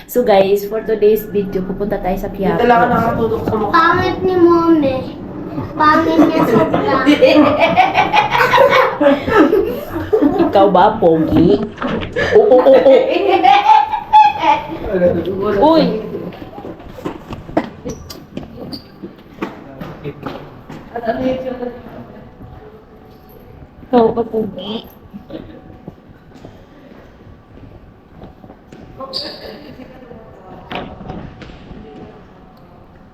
So guys, for today's video, pupunta tayo sa Quiapo. Dito lang ka nakatutok sa mukha. Pangit ni Mommy. Pangit niya sobra. Ikaw ba, Pogi? Oo, oo, oo. Uy! Ano yun? Ikaw ba, Pogi?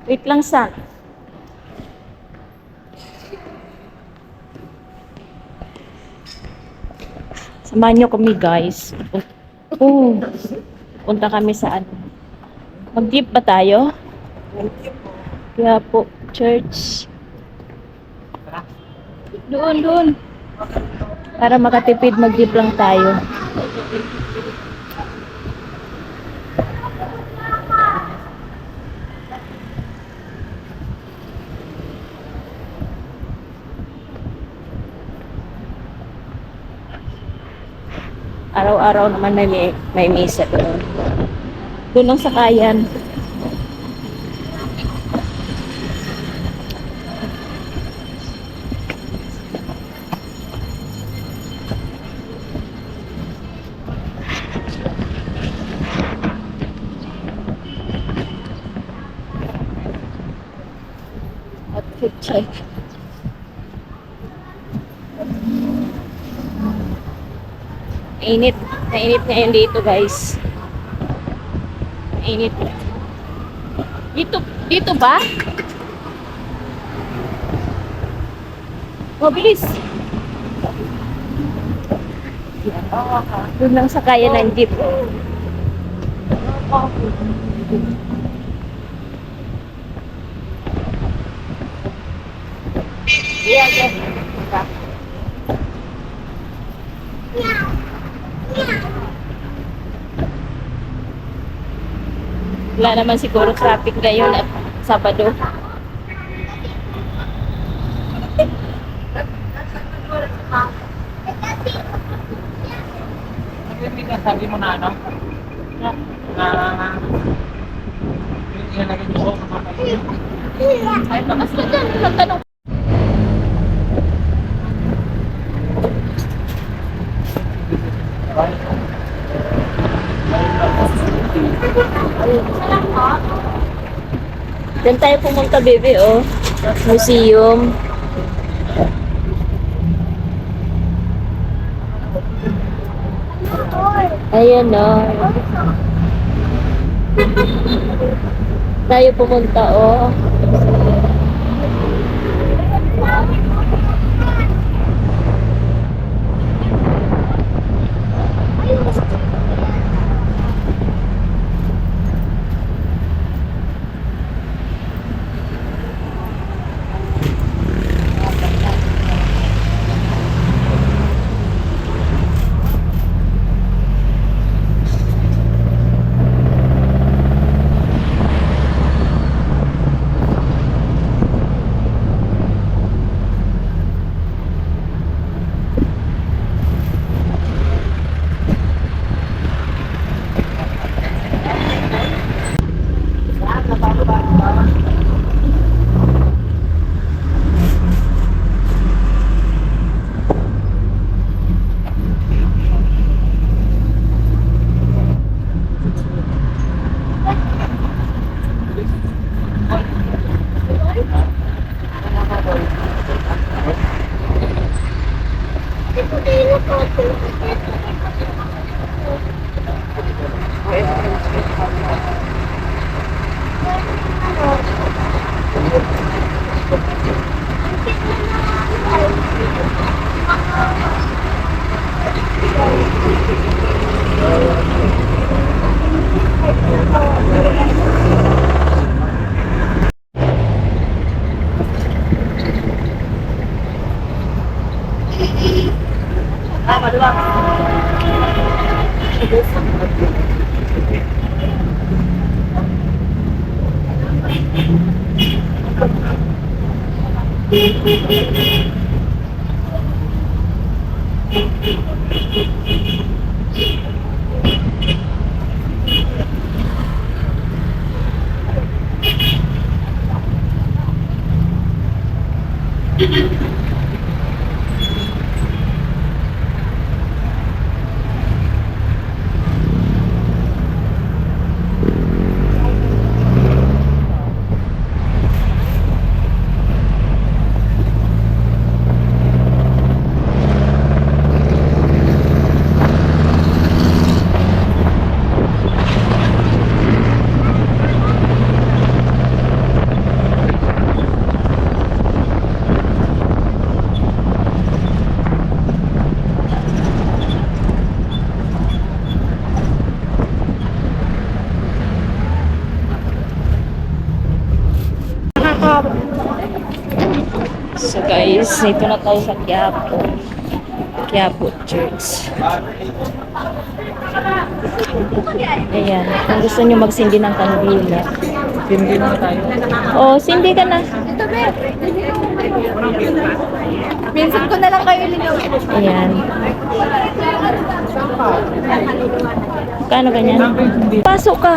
Wait lang, San. Samahan niyo kami, guys. Oh, punta kami sa ano. Mag-jeep ba tayo? Kaya po, church. Doon, doon. Para makatipid, mag-jeep lang tayo. Araw-araw naman may misa doon. Doon lang sa Kayan. Outfit check. Mainit. Mainit ngayon dito, guys. Mainit. Dito ba? Oh, bilis. Doon lang sa kaya ng jeep. Yeah, yeah. Wala naman siguro traffic ngayon at Sabado. Sabi mo na ano? Na ilalagay mo sa mga Ay, bakas ka dyan. Nagtanong. Diyan tayo pumunta, bebe, oh. Museum. Ayan, oh. Tayo pumunta, oh. So guys, dito na tayo sa Quiapo. Quiapo Church. Ayan. Kung gusto nyo magsindi ng kandila. Hindi na tayo. Oh, sindi ka na. Minsan ko na lang kayo linawin. Ayan. Kano ganyan? Pasok ka.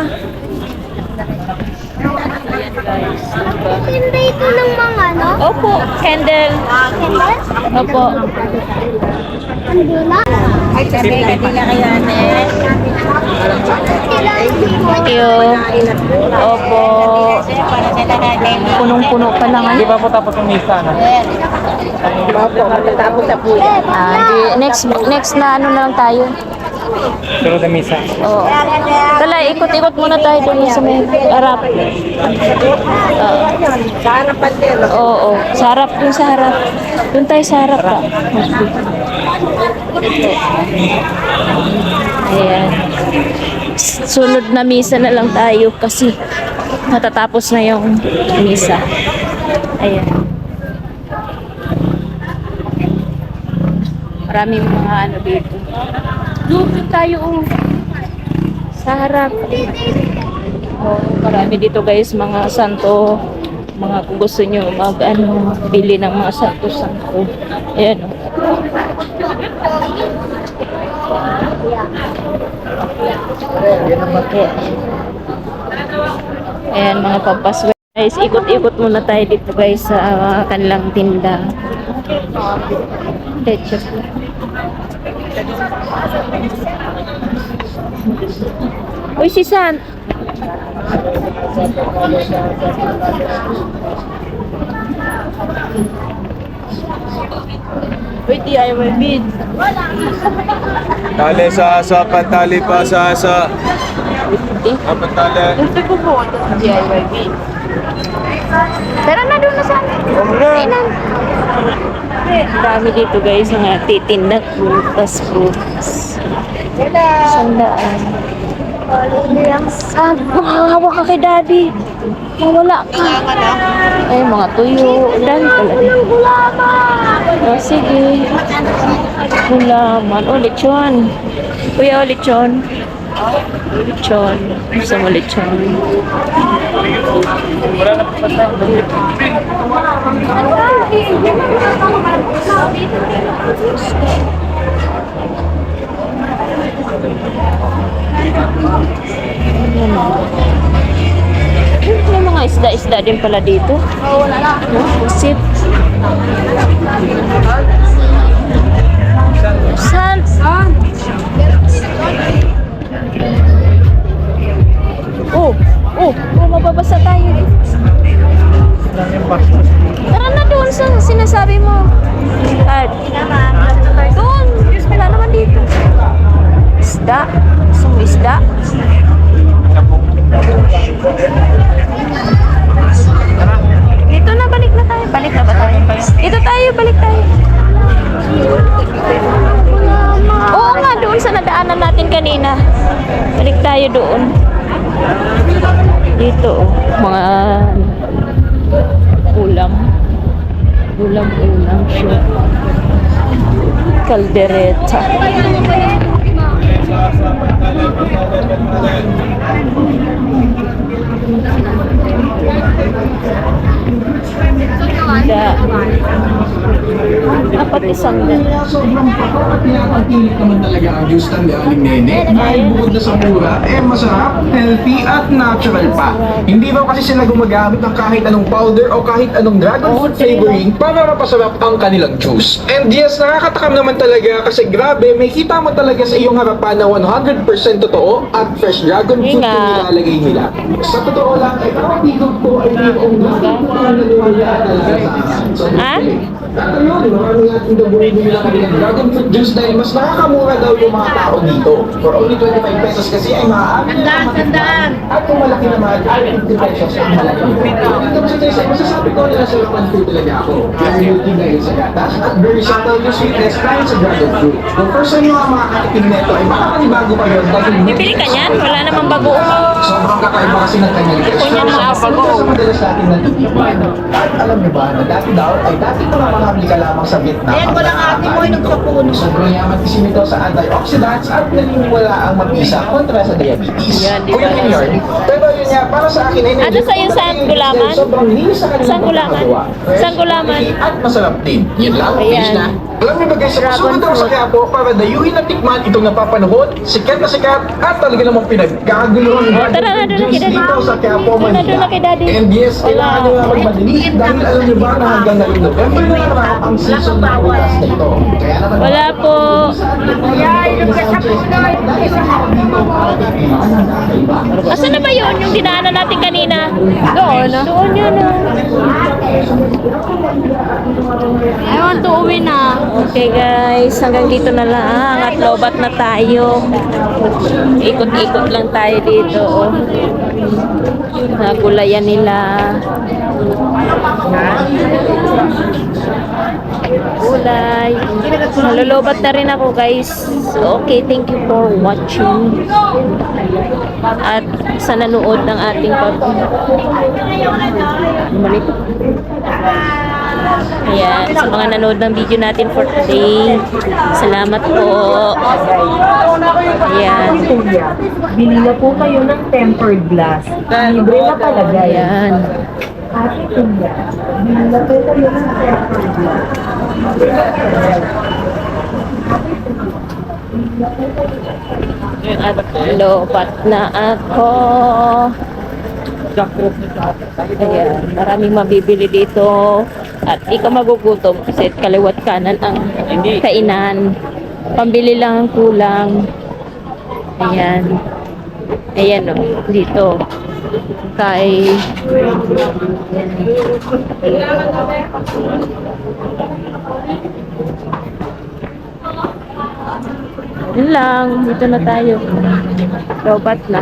Guys, diba? Hindi ito ng mga ano? Opo, candle. Candle? Opo. Kandila? Ay, kandila kaya Thank you. Opo. Punong-puno pa lang. Hindi pa po tapos yung misa, no? Next na ano na lang tayo. Pero the misa. Oo. Tala, ikot-ikot muna tayo doon sa may harap. Sa harapan din. Oo, sa harap, doon sa harap. Doon tayo sa harap pa. Ayan. Sunod na misa na lang tayo kasi matatapos na yung misa. Ayan. Maraming mga ano dito. Doon tayo sa harap. Oh, marami dito guys, mga santo, mga kung gusto nyo mag ano, bili ng mga santo-santo. Ayan o. Ayan mga pampaswerte. Guys, ikot-ikot muna tayo dito guys sa kanilang tinda. Leche po. Uy, si San. Uy, DIY beads. Tali sa asa, pantali pa sa asa. Pantali. Gusto ko po ito sa DIY beads. Tara na doon na sa kainan. Dami dito guys, mga titinda, frutas. Sandaan. Mahahawa ka kay daddy. Mawala ka. Ay, mga tuyo. Dami pala dito. Oh, sige. Gulaman. Oh, lechon. Kuya, oh, lechon. Lechon. Gusto mo lechon? Wala na po pa tayo. May mga isda-isda din pala dito. Wala na. Pusit. San? Oh, mababasa tayo. Tara na doon sa sinasabi mo. At, doon. Wala naman dito. Isda. Gusto mo isda? Dito na, balik na tayo. Balik na ba tayo? Dito tayo, balik tayo. Oo nga, doon sa nadaanan natin kanina. Balik tayo doon. Dito, oh, mga ulam. Ulam, sure. Caldereta. Apat isang Sobrang patok at pinapagpilit naman talaga ang juice ng Aling Nene. Dahil bukod na sa mura, masarap, healthy at natural pa. Hindi ba kasi sila gumagamit ng kahit anong powder o kahit anong dragon fruit flavoring para mapasarap ang kanilang juice. And yes, nakakatakam naman talaga kasi grabe, may kita mo talaga sa iyong harapan na 100% totoo at fresh dragon fruit yung nilalagay nila. Sa totoo lang, ay kapatid ko ay mayroong dragon fruit na naliwala talaga sa akin. So, At yun, ano natin daw bumibili ng kanilang dragon fruit juice dahil mas nakakamura daw yung mga tao dito. For only 25 pesos kasi ay maaari na makikita. At kung malaki naman, ay 50 pesos ang malaki. Dito sa tayo, masasabi ko na sa laman food talaga ako. Very healthy dahil sa gatas at very subtle yung sweetness dahil sa dragon fruit. Kung first time nyo ang makakatikim neto ay baka panibago pa yun dahil Bibili ka niyan? Wala namang bagoong. sobrang ang kakaiba kasi ng kanyang presyo Kunya ng aso. sa madalas natin natitikman. At alam niyo ba na dati daw ay dati ko na makamili ka lamang sa Vietnam. Ayan, walang ate mo, inom sa puno. Sobrang yaman kasi nito sa antioxidants at naniniwala ang mabisa kontra sa diabetes. Yan, di Kuya ba? Junior, pero yun nga, para sa akin ay Ano sa'yo, saan gulaman? sobrang linis sa kanilang Saan gulaman? pagkakagawa. Saan gulaman? At masarap din. Yun lang, Ayan. finish na. Alam niyo ba guys, Dragon susunod ako sa fruit. Quiapo para dayuhin na tikman itong napapanahon, sikat na sikat, at talaga namang pinagkaguluhan. Oh, tara na doon na kay Daddy. Dito sa Quiapo, Doon na doon na kay Daddy. And yes, kailangan Wala. nyo nga magmadali dahil alam niyo ba na hanggang ngayong November na naman ang season ng bukas na ito. Kaya naman, Wala po. Asan na ba yun? Yung dinaanan natin kanina? Doon. Doon yun. I want to uwi na. Okay guys, hanggang dito na lang at lobat na tayo. Ikot-ikot lang tayo dito. Oh. Nagulayan nila. Gulay. Nalulubat na rin ako guys. Okay, thank you for watching. At sa nanood ng ating balik. Ayan, sa mga nanood ng video natin for today. Salamat po. Ayan. Bili na po kayo ng tempered glass. Libre na palagay. Ayan. Ate Kuya, bili na po kayo ng tempered glass. At lobat na ako. Ayan, maraming mabibili dito. At di ka magugutom kasi kaliwat kanan ang kainan. Pambili lang ang kulang. Ayan. Ayan o, dito. Kay yun lang, dito na tayo. Lobat na.